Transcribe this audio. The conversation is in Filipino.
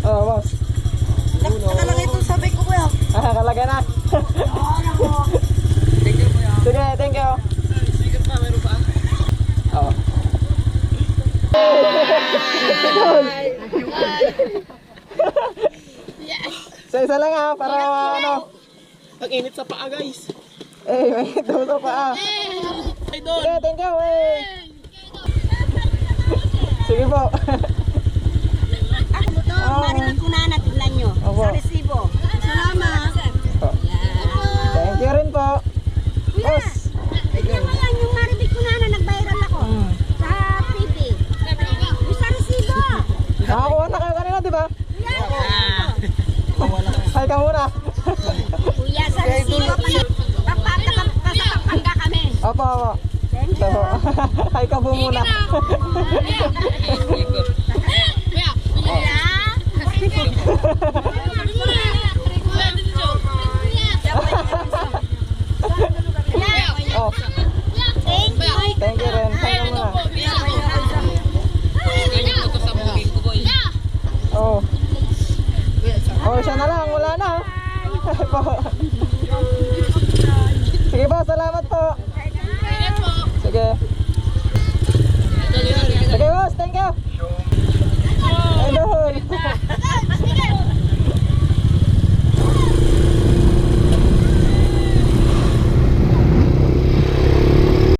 Oo, boss. Nakalagay ito sabay ko kuya. Kalagay na. Sige, thank you. Sige pa, meron pa. Oo. So isa lang ha, para ano. Ang init sa paa, guys. May ito sa paa. Idol. Sige, thank you. Sige po. Ako mo to, marinig ko na natignan nyo. Opo. Sa resibo. Salamat. Thank you rin po. Boss. Tignan mo yan, yung marinig ko na nag-viral ako. Sa TV. Yung sa resibo. Nakakuha na kayo kanina, di ba? Hi ka muna. Kuya, sa resibo. Papapagka kami. Opo, opo. Thank So, you. hi ka po muna. Oh, thank you rin. Hi ka muna. Oh. Oh, siya na lang. Wala na. Po. Sige po, salamat po. Sige. Sige boss, thank you. Idol.